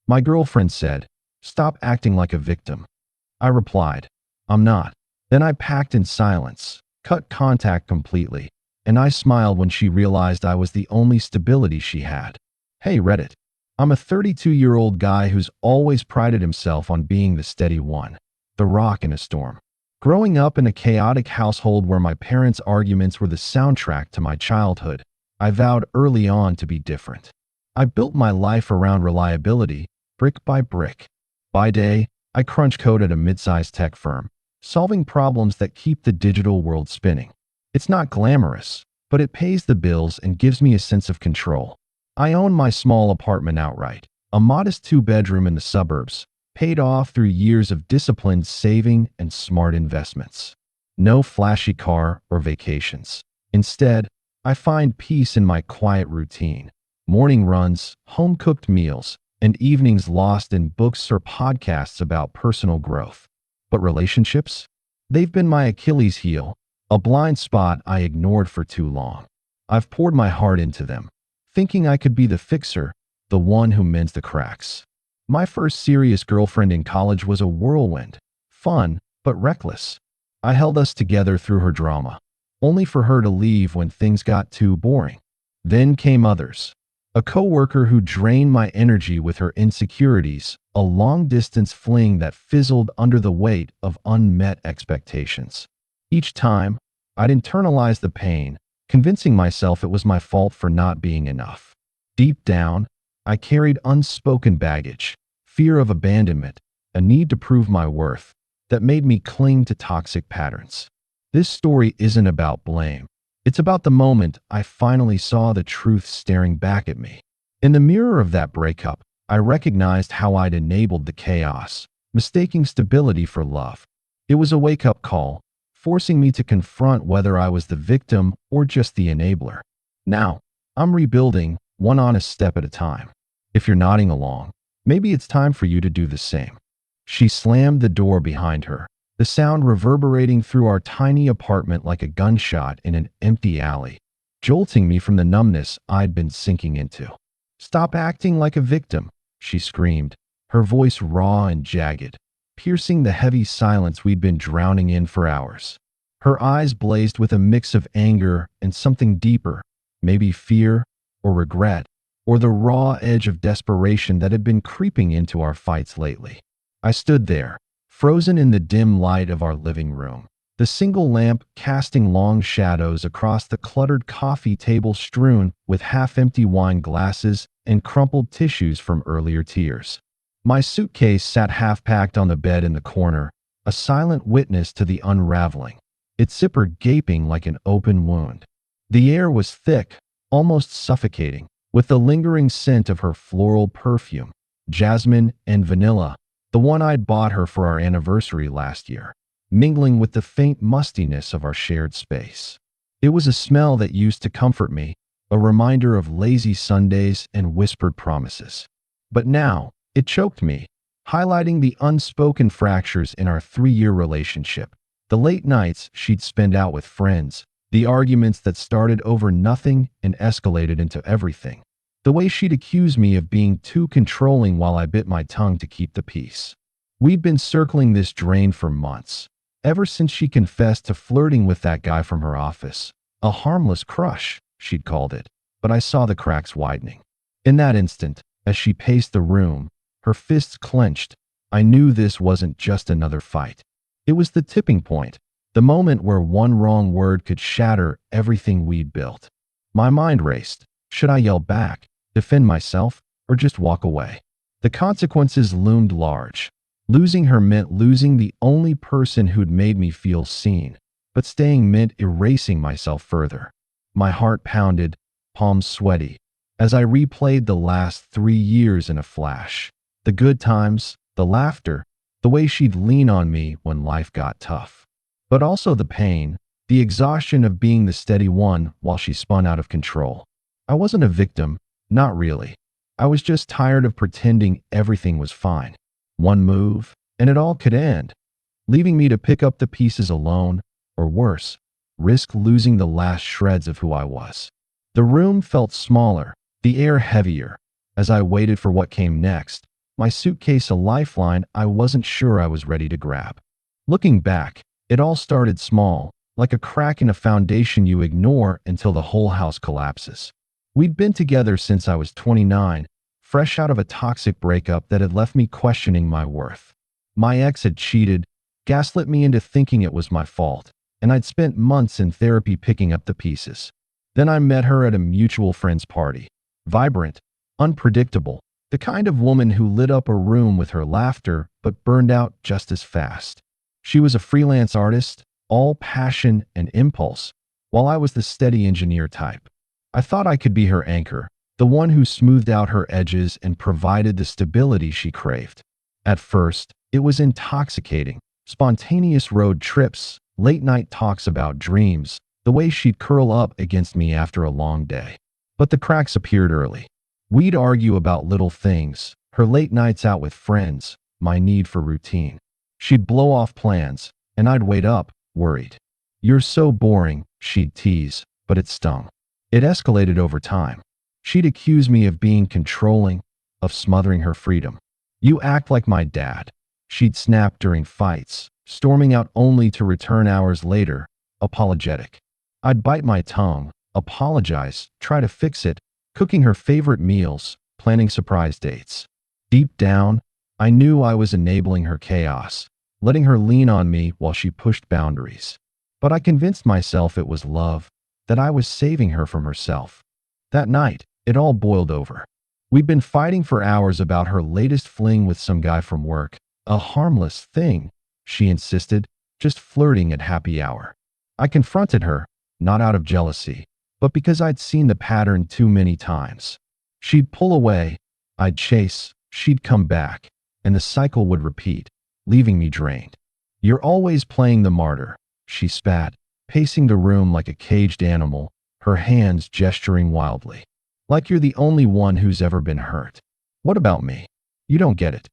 My girlfriend said, "Stop acting like a victim." I replied, "I'm not." Then I packed in silence, cut contact completely, and I smiled when she realized I was the only stability she had. Hey Reddit. I'm a 32-year-old guy who's always prided himself on being the steady one, the rock in a storm. Growing up in a chaotic household where my parents' arguments were the soundtrack to my childhood, I vowed early on to be different. I built my life around reliability, brick by brick. By day, I crunch code at a mid-sized tech firm, solving problems that keep the digital world spinning. It's not glamorous, but it pays the bills and gives me a sense of control. I own my small apartment outright, a modest 2-bedroom in the suburbs, paid off through years of disciplined saving and smart investments. No flashy car or vacations. Instead, I find peace in my quiet routine. Morning runs, home-cooked meals, and evenings lost in books or podcasts about personal growth. But relationships? They've been my Achilles heel, a blind spot I ignored for too long. I've poured my heart into them, thinking I could be the fixer, the one who mends the cracks. My first serious girlfriend in college was a whirlwind, fun, but reckless. I held us together through her drama, only for her to leave when things got too boring. Then came others. A coworker who drained my energy with her insecurities, a long-distance fling that fizzled under the weight of unmet expectations. Each time, I'd internalize the pain, convincing myself it was my fault for not being enough. Deep down, I carried unspoken baggage, fear of abandonment, a need to prove my worth, that made me cling to toxic patterns. This story isn't about blame. It's about the moment I finally saw the truth staring back at me. In the mirror of that breakup, I recognized how I'd enabled the chaos, mistaking stability for love. It was a wake-up call, forcing me to confront whether I was the victim or just the enabler. Now, I'm rebuilding, one honest step at a time. If you're nodding along, maybe it's time for you to do the same. She slammed the door behind her, the sound reverberating through our tiny apartment like a gunshot in an empty alley, jolting me from the numbness I'd been sinking into. "Stop acting like a victim," she screamed, her voice raw and jagged, piercing the heavy silence we'd been drowning in for hours. Her eyes blazed with a mix of anger and something deeper, maybe fear or regret, or the raw edge of desperation that had been creeping into our fights lately. I stood there, frozen in the dim light of our living room, the single lamp casting long shadows across the cluttered coffee table strewn with half-empty wine glasses and crumpled tissues from earlier tears. My suitcase sat half-packed on the bed in the corner, a silent witness to the unraveling, its zipper gaping like an open wound. The air was thick, almost suffocating, with the lingering scent of her floral perfume, jasmine and vanilla, the one I'd bought her for our anniversary last year, mingling with the faint mustiness of our shared space. It was a smell that used to comfort me, a reminder of lazy Sundays and whispered promises. But now, it choked me, highlighting the unspoken fractures in our 3-year relationship, the late nights she'd spend out with friends, the arguments that started over nothing and escalated into everything. The way she'd accuse me of being too controlling while I bit my tongue to keep the peace. We'd been circling this drain for months, ever since she confessed to flirting with that guy from her office. A harmless crush, she'd called it, but I saw the cracks widening. In that instant, as she paced the room, her fists clenched, I knew this wasn't just another fight. It was the tipping point, the moment where one wrong word could shatter everything we'd built. My mind raced. Should I yell back, defend myself, or just walk away? The consequences loomed large. Losing her meant losing the only person who'd made me feel seen, but staying meant erasing myself further. My heart pounded, palms sweaty, as I replayed the last 3 years in a flash. The good times, the laughter, the way she'd lean on me when life got tough. But also the pain, the exhaustion of being the steady one while she spun out of control. I wasn't a victim, not really. I was just tired of pretending everything was fine. One move, and it all could end, leaving me to pick up the pieces alone, or worse, risk losing the last shreds of who I was. The room felt smaller, the air heavier. As I waited for what came next, my suitcase a lifeline I wasn't sure I was ready to grab. Looking back, it all started small, like a crack in a foundation you ignore until the whole house collapses. We'd been together since I was 29, fresh out of a toxic breakup that had left me questioning my worth. My ex had cheated, gaslit me into thinking it was my fault, and I'd spent months in therapy picking up the pieces. Then I met her at a mutual friend's party. Vibrant, unpredictable, the kind of woman who lit up a room with her laughter but burned out just as fast. She was a freelance artist, all passion and impulse, while I was the steady engineer type. I thought I could be her anchor, the one who smoothed out her edges and provided the stability she craved. At first, it was intoxicating. Spontaneous road trips, late-night talks about dreams, the way she'd curl up against me after a long day. But the cracks appeared early. We'd argue about little things, her late nights out with friends, my need for routine. She'd blow off plans, and I'd wait up, worried. "You're so boring," she'd tease, but it stung. It escalated over time. She'd accuse me of being controlling, of smothering her freedom. "You act like my dad," she'd snap during fights, storming out only to return hours later, apologetic. I'd bite my tongue, apologize, try to fix it, cooking her favorite meals, planning surprise dates. Deep down, I knew I was enabling her chaos, letting her lean on me while she pushed boundaries. But I convinced myself it was love, that I was saving her from herself. That night, it all boiled over. We'd been fighting for hours about her latest fling with some guy from work. A harmless thing, she insisted, just flirting at happy hour. I confronted her, not out of jealousy, but because I'd seen the pattern too many times. She'd pull away, I'd chase, she'd come back, and the cycle would repeat, leaving me drained. "You're always playing the martyr," she spat, pacing the room like a caged animal, her hands gesturing wildly. "Like you're the only one who's ever been hurt. What about me? You don't get it."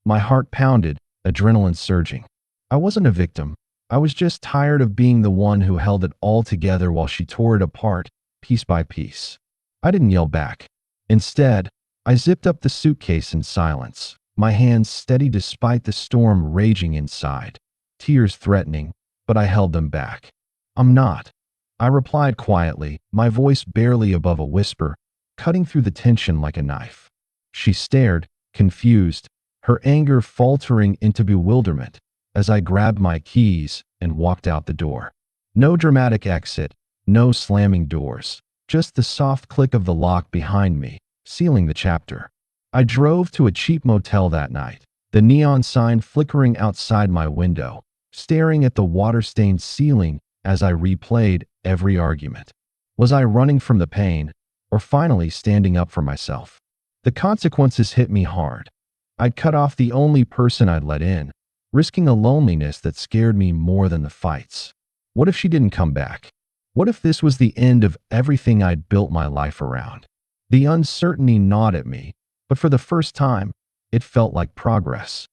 My heart pounded, adrenaline surging. I wasn't a victim. I was just tired of being the one who held it all together while she tore it apart, piece by piece. I didn't yell back. Instead, I zipped up the suitcase in silence, my hands steady despite the storm raging inside, tears threatening, but I held them back. "I'm not," I replied quietly, my voice barely above a whisper, cutting through the tension like a knife. She stared, confused, her anger faltering into bewilderment, as I grabbed my keys and walked out the door. No dramatic exit, no slamming doors, just the soft click of the lock behind me, sealing the chapter. I drove to a cheap motel that night, the neon sign flickering outside my window, staring at the water-stained ceiling as I replayed every argument. Was I running from the pain, or finally standing up for myself? The consequences hit me hard. I'd cut off the only person I'd let in, risking a loneliness that scared me more than the fights. What if she didn't come back? What if this was the end of everything I'd built my life around? The uncertainty gnawed at me, but for the first time, it felt like progress.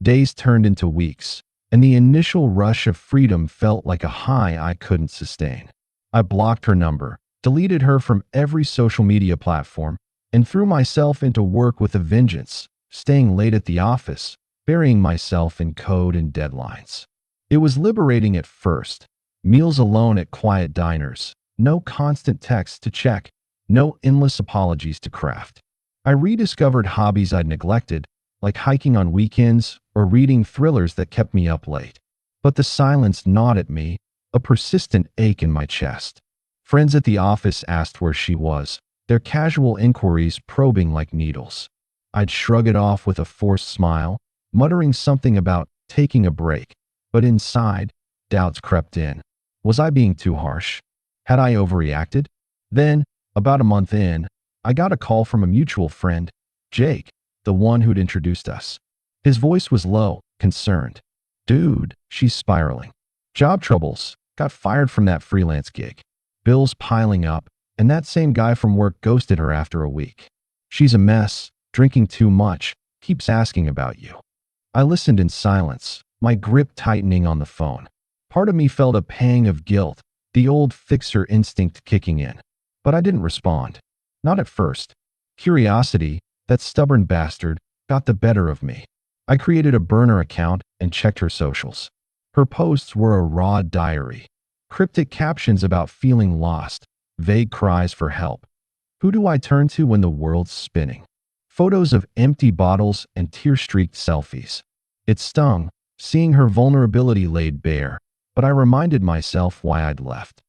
Days turned into weeks, and the initial rush of freedom felt like a high I couldn't sustain. I blocked her number, deleted her from every social media platform, and threw myself into work with a vengeance, staying late at the office, burying myself in code and deadlines. It was liberating at first. Meals alone at quiet diners, no constant texts to check, no endless apologies to craft. I rediscovered hobbies I'd neglected, like hiking on weekends or reading thrillers that kept me up late. But the silence gnawed at me, a persistent ache in my chest. Friends at the office asked where she was, their casual inquiries probing like needles. I'd shrug it off with a forced smile, muttering something about taking a break, but inside, doubts crept in. Was I being too harsh? Had I overreacted? Then, about a month in, I got a call from a mutual friend, Jake, the one who'd introduced us. His voice was low, concerned. "Dude, she's spiraling. Job troubles, got fired from that freelance gig. Bills piling up, and that same guy from work ghosted her after a week. She's a mess, drinking too much, keeps asking about you." I listened in silence, my grip tightening on the phone. Part of me felt a pang of guilt, the old fixer instinct kicking in. But I didn't respond. Not at first. Curiosity, that stubborn bastard, got the better of me. I created a burner account and checked her socials. Her posts were a raw diary. Cryptic captions about feeling lost, vague cries for help. Who do I turn to when the world's spinning? Photos of empty bottles and tear-streaked selfies. It stung, seeing her vulnerability laid bare, but I reminded myself why I'd left.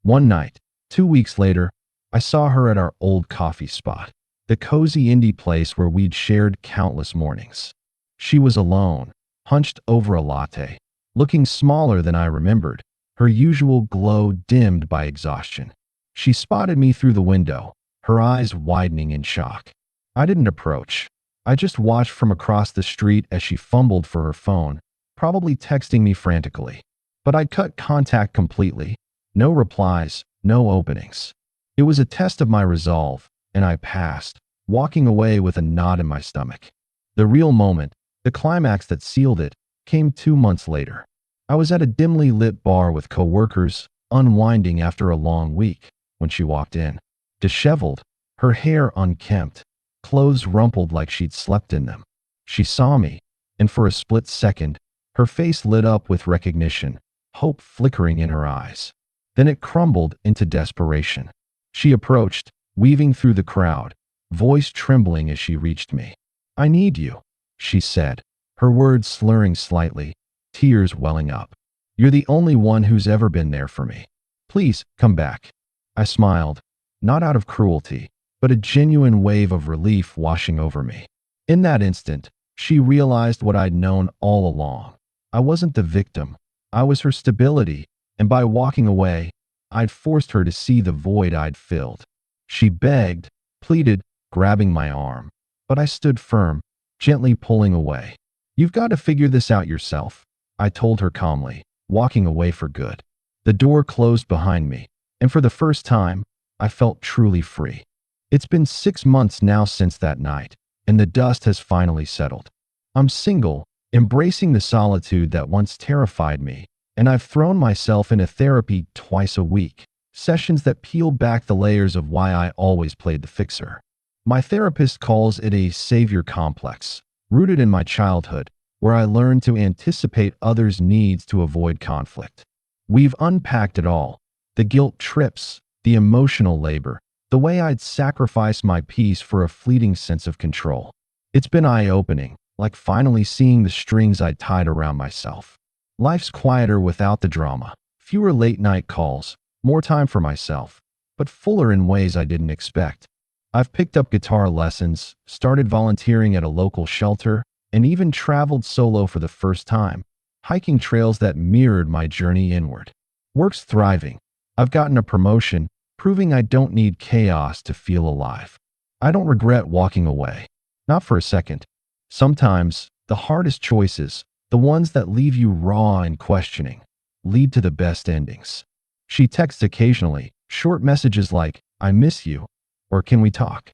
One night, 2 weeks later, I saw her at our old coffee spot, the cozy indie place where we'd shared countless mornings. She was alone, hunched over a latte, looking smaller than I remembered, her usual glow dimmed by exhaustion. She spotted me through the window, her eyes widening in shock. I didn't approach. I just watched from across the street as she fumbled for her phone, probably texting me frantically. But I'd cut contact completely. No replies, no openings. It was a test of my resolve, and I passed, walking away with a knot in my stomach. The real moment, the climax that sealed it, came 2 months later. I was at a dimly lit bar with coworkers, unwinding after a long week, when she walked in. Disheveled, her hair unkempt, clothes rumpled like she'd slept in them. She saw me, and for a split second, her face lit up with recognition, hope flickering in her eyes. Then it crumbled into desperation. She approached, weaving through the crowd, voice trembling as she reached me. "I need you," she said, her words slurring slightly, tears welling up. "You're the only one who's ever been there for me. Please, come back." I smiled, not out of cruelty, but a genuine wave of relief washing over me. In that instant, she realized what I'd known all along. I wasn't the victim. I was her stability, and by walking away, I'd forced her to see the void I'd filled. She begged, pleaded, grabbing my arm, but I stood firm, gently pulling away. "You've got to figure this out yourself," I told her calmly, walking away for good. The door closed behind me, and for the first time, I felt truly free. It's been 6 months now since that night, and the dust has finally settled. I'm single, embracing the solitude that once terrified me, and I've thrown myself into therapy twice a week, sessions that peel back the layers of why I always played the fixer. My therapist calls it a savior complex, rooted in my childhood, where I learned to anticipate others' needs to avoid conflict. We've unpacked it all: the guilt trips, the emotional labor, the way I'd sacrifice my peace for a fleeting sense of control. It's been eye-opening, like finally seeing the strings I'd tied around myself. Life's quieter without the drama, fewer late-night calls, more time for myself, but fuller in ways I didn't expect. I've picked up guitar lessons, started volunteering at a local shelter, and even traveled solo for the first time, hiking trails that mirrored my journey inward. Work's thriving. I've gotten a promotion, proving I don't need chaos to feel alive. I don't regret walking away. Not for a second. Sometimes, the hardest choices, the ones that leave you raw and questioning, lead to the best endings. She texts occasionally, short messages like, "I miss you," or "Can we talk?"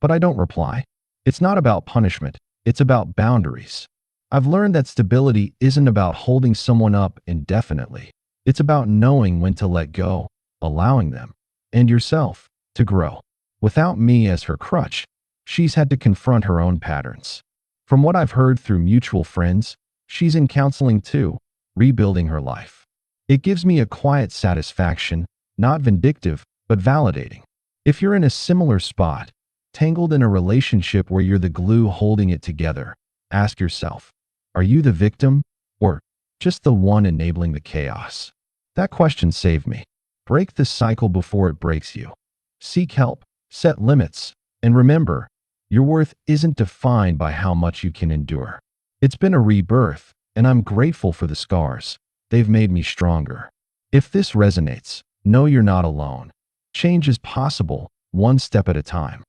But I don't reply. It's not about punishment, it's about boundaries. I've learned that stability isn't about holding someone up indefinitely. It's about knowing when to let go, allowing them, and yourself, to grow. Without me as her crutch, she's had to confront her own patterns. From what I've heard through mutual friends, she's in counseling too, rebuilding her life. It gives me a quiet satisfaction, not vindictive, but validating. If you're in a similar spot, tangled in a relationship where you're the glue holding it together, ask yourself, are you the victim or just the one enabling the chaos? That question saved me. Break the cycle before it breaks you. Seek help, set limits, and remember, your worth isn't defined by how much you can endure. It's been a rebirth, and I'm grateful for the scars. They've made me stronger. If this resonates, know you're not alone. Change is possible, one step at a time.